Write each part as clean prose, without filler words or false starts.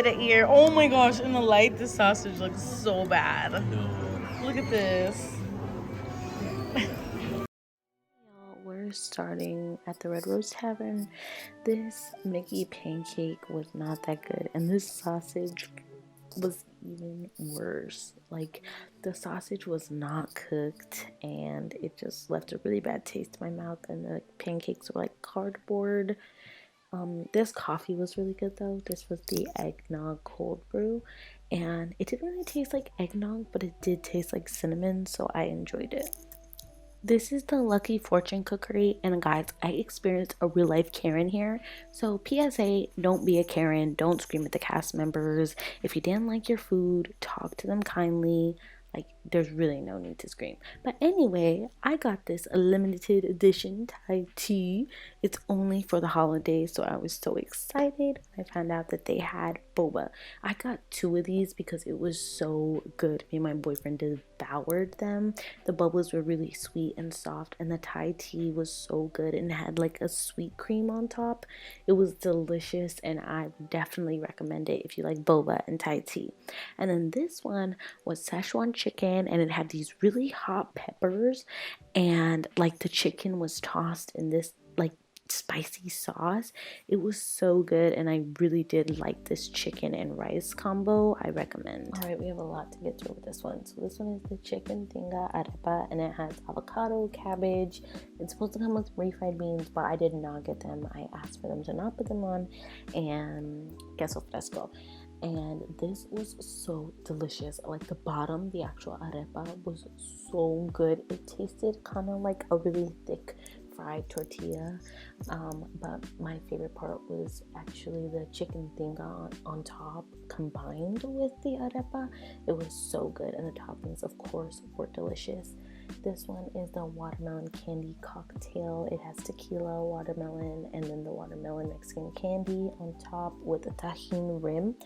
an ear. Oh my gosh, in the light, this sausage looks so bad. No. Look at this. Y'all, we're starting at the Red Rose Tavern. This Mickey pancake was not that good, and this sausage was even worse. Like, the sausage was not cooked, and it just left a really bad taste in my mouth, and the pancakes were like cardboard. This coffee was really good though. This was the eggnog cold brew, and it didn't really taste like eggnog, but it did taste like cinnamon, so I enjoyed it. This is the Lucky Fortune Cookery, and guys, I experienced a real life Karen here. So, PSA, don't be a Karen, don't scream at the cast members. If you didn't like your food, talk to them kindly. Like, there's really no need to scream. But anyway, I got this limited edition Thai tea. It's only for the holidays, so I was so excited when I found out that they had boba. I got two of these because it was so good. Me and my boyfriend devoured them. The bubbles were really sweet and soft, and the Thai tea was so good and had like a sweet cream on top. It was delicious, and I definitely recommend it if you like boba and Thai tea. And then this one was Szechuan chicken, and it had these really hot peppers, and like the chicken was tossed in this like spicy sauce. It was so good, and I really did like this chicken and rice combo. I recommend. All right, we have a lot to get through with this one. So this one is the chicken tinga arepa, and it has avocado, cabbage. It's supposed to come with refried beans, but I did not get them. I asked for them to not put them on, and queso fresco. And this was so delicious. Like, the bottom, the actual arepa was so good. It tasted kind of like a really thick fried tortilla, but my favorite part was actually the chicken tinga on top combined with the arepa. It was so good, and the toppings, of course, were delicious. This one is the watermelon candy cocktail. It has tequila, watermelon, and then the watermelon Mexican candy on top with a tajin rim.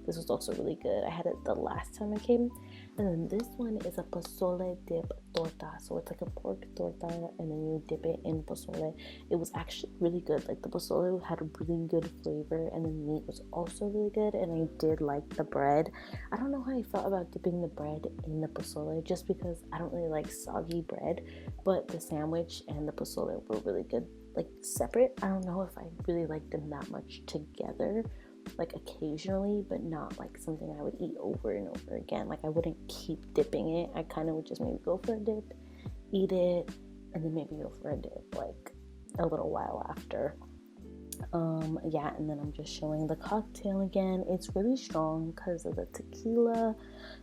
This was also really good. I had it the last time I came. And then this one is a pozole dip torta. So it's like a pork torta, and then you dip it in pozole. It was actually really good. Like, the pozole had a really good flavor, and the meat was also really good, and I did like the bread. I don't know how I felt about dipping the bread in the pozole, just because I don't really like soggy bread, but the sandwich and the pozole were really good, like, separate. I don't know if I really liked them that much together, like occasionally, but not like something I would eat over and over again. Like, I wouldn't keep dipping it. I kind of would just maybe go for a dip, eat it, and then maybe go for a dip like a little while after. Yeah, and then I'm just showing the cocktail again. It's really strong because of the tequila,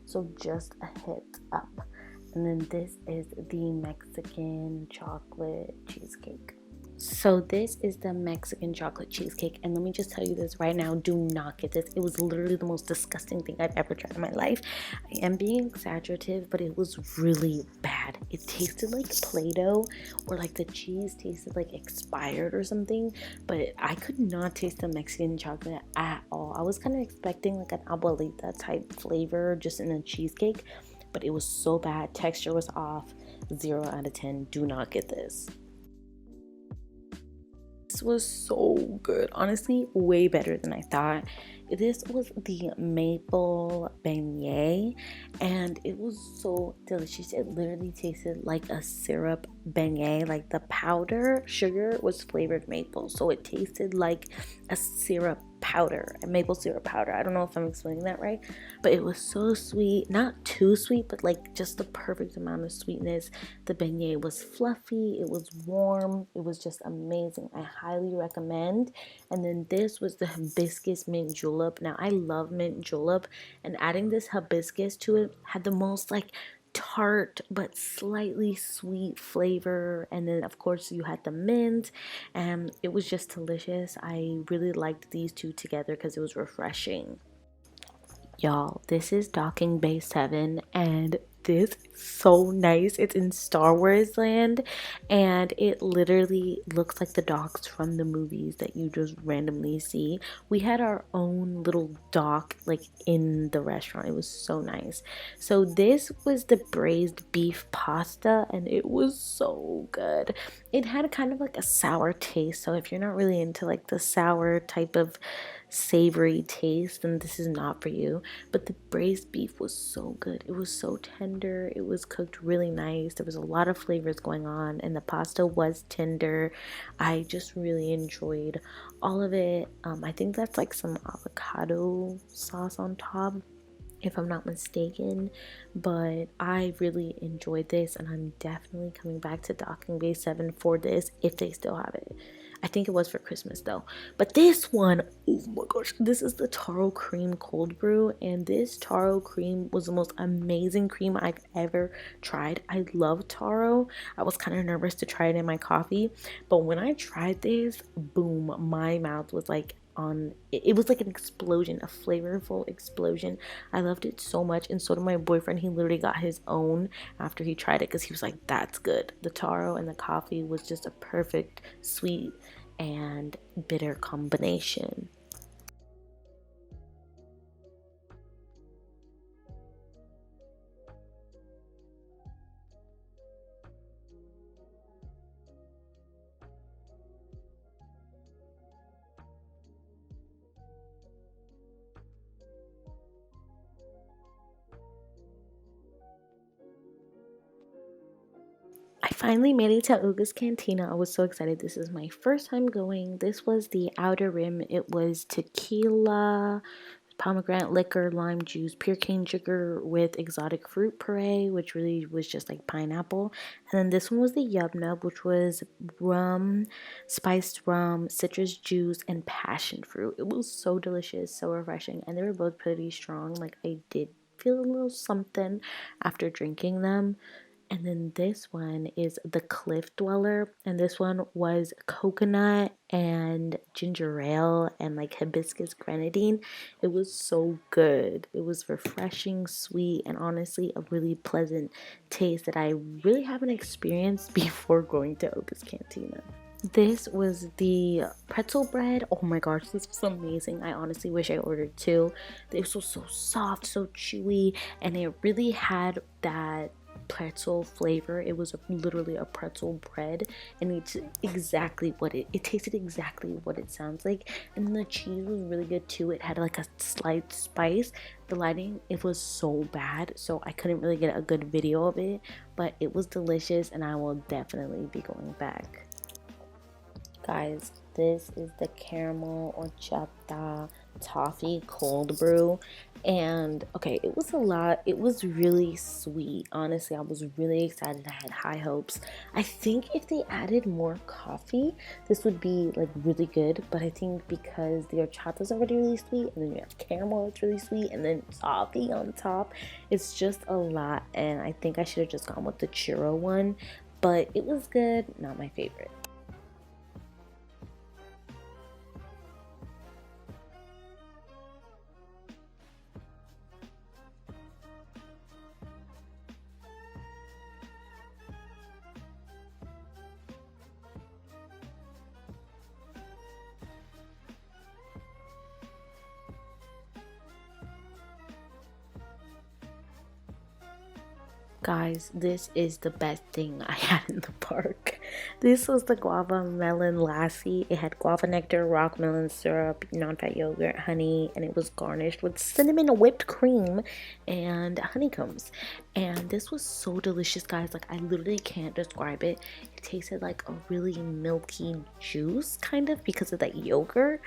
so just a hit up. And then this is the Mexican chocolate cheesecake. So this is the Mexican chocolate cheesecake, and let me just tell you this right now, do not get this. It was literally the most disgusting thing I've ever tried in my life. I am being exaggerative, but it was really bad. It tasted like Play-Doh, or like the cheese tasted like expired or something, but I could not taste the Mexican chocolate at all. I was kind of expecting like an abuelita type flavor just in a cheesecake, but it was so bad. Texture was off. 0 out of 10. Do not get this. This was so good, honestly, way better than I thought. This was the maple beignet, and it was so delicious. It literally tasted like a syrup beignet. Like, the powder sugar was flavored maple, so it tasted like a syrup powder, a maple syrup powder. I don't know if I'm explaining that right, but it was so sweet. Not too sweet, but like just the perfect amount of sweetness. The beignet was fluffy, it was warm, it was just amazing. I highly recommend. And then this was the hibiscus mint julep. Now, I love mint julep, and adding this hibiscus to it had the most like tart but slightly sweet flavor. And then, of course, you had the mint, and it was just delicious. I really liked these two together because it was refreshing. Y'all, this is Docking Bay 7, and this is so nice. It's in Star Wars land, and it literally looks like the docks from the movies that you just randomly see. We had our own little dock like in the restaurant. It was so nice. So this was the braised beef pasta, and it was so good. It had kind of like a sour taste, so if you're not really into like the sour type of savory taste, then this is not for you. But the braised beef was so good. It was so tender. It was cooked really nice. There was a lot of flavors going on, and the pasta was tender. I just really enjoyed all of it. I think that's like some avocado sauce on top, if I'm not mistaken, but I really enjoyed this, and I'm definitely coming back to Docking Bay 7 for this if they still have it. I think it was for Christmas though. But this one, oh my gosh, this is the taro cream cold brew, and this taro cream was the most amazing cream I've ever tried. I love taro. I was kind of nervous to try it in my coffee, but when I tried this, boom, my mouth was like on it was like an explosion, a flavorful explosion. I loved it so much, and so did my boyfriend. He literally got his own after he tried it because he was like, that's good. The taro and the coffee was just a perfect sweet and bitter combination. I finally made it to Oga's Cantina. I was so excited. This is my first time going. This was the outer rim. It was tequila, pomegranate liquor, lime juice, pure cane sugar with exotic fruit puree, which really was just like pineapple. And then this one was the Yub Nub, which was rum, spiced rum, citrus juice, and passion fruit. It was so delicious, so refreshing, and they were both pretty strong. Like I did feel a little something after drinking them. And then this one is the Cliff Dweller, and this one was coconut and ginger ale and like hibiscus grenadine. It was so good. It was refreshing, sweet, and honestly a really pleasant taste that I really haven't experienced before going to Oga's Cantina. This was the pretzel bread. Oh my gosh, this was amazing. I honestly wish I ordered two. This was so soft, so chewy, and it really had that pretzel flavor. It was literally a pretzel bread, and it's exactly what it tasted exactly what it sounds like. And then the cheese was really good too. It had like a slight spice. The lighting, it was so bad, so I couldn't really get a good video of it, but it was delicious, and I will definitely be going back. Guys, this is the caramel horchata toffee cold brew, and okay, it was a lot. It was really sweet. Honestly, I was really excited. I had high hopes. I think if they added more coffee, this would be like really good, but I think because the horchata is already really sweet, and then you have caramel, it's really sweet, and then toffee on top, it's just a lot. And I think I should have just gone with the churro one, but it was good, not my favorite. Guys, this is the best thing I had in the park. This was the guava melon lassi. It had guava nectar, rock melon syrup, non-fat yogurt, honey, and it was garnished with cinnamon whipped cream and honeycombs. And this was so delicious, guys. Like I literally can't describe it. It tasted like a really milky juice, kind of, because of that yogurt.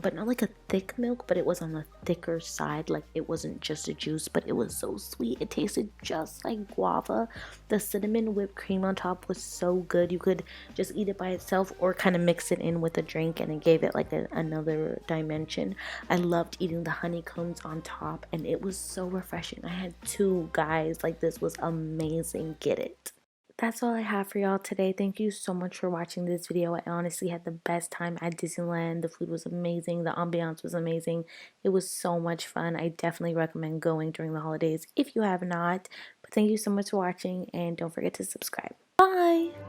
But not like a thick milk, but it was on the thicker side. Like it wasn't just a juice, but it was so sweet. It tasted just like guava. The cinnamon whipped cream on top was so good. You could just eat it by itself or kind of mix it in with a drink, and it gave it like another dimension. I loved eating the honeycombs on top, and it was so refreshing. I had two, guys. Like this was amazing. Get it. That's all I have for y'all today. Thank you so much for watching this video. I honestly had the best time at Disneyland. The food was amazing. The ambiance was amazing. It was so much fun. I definitely recommend going during the holidays if you have not. But thank you so much for watching, and don't forget to subscribe. Bye!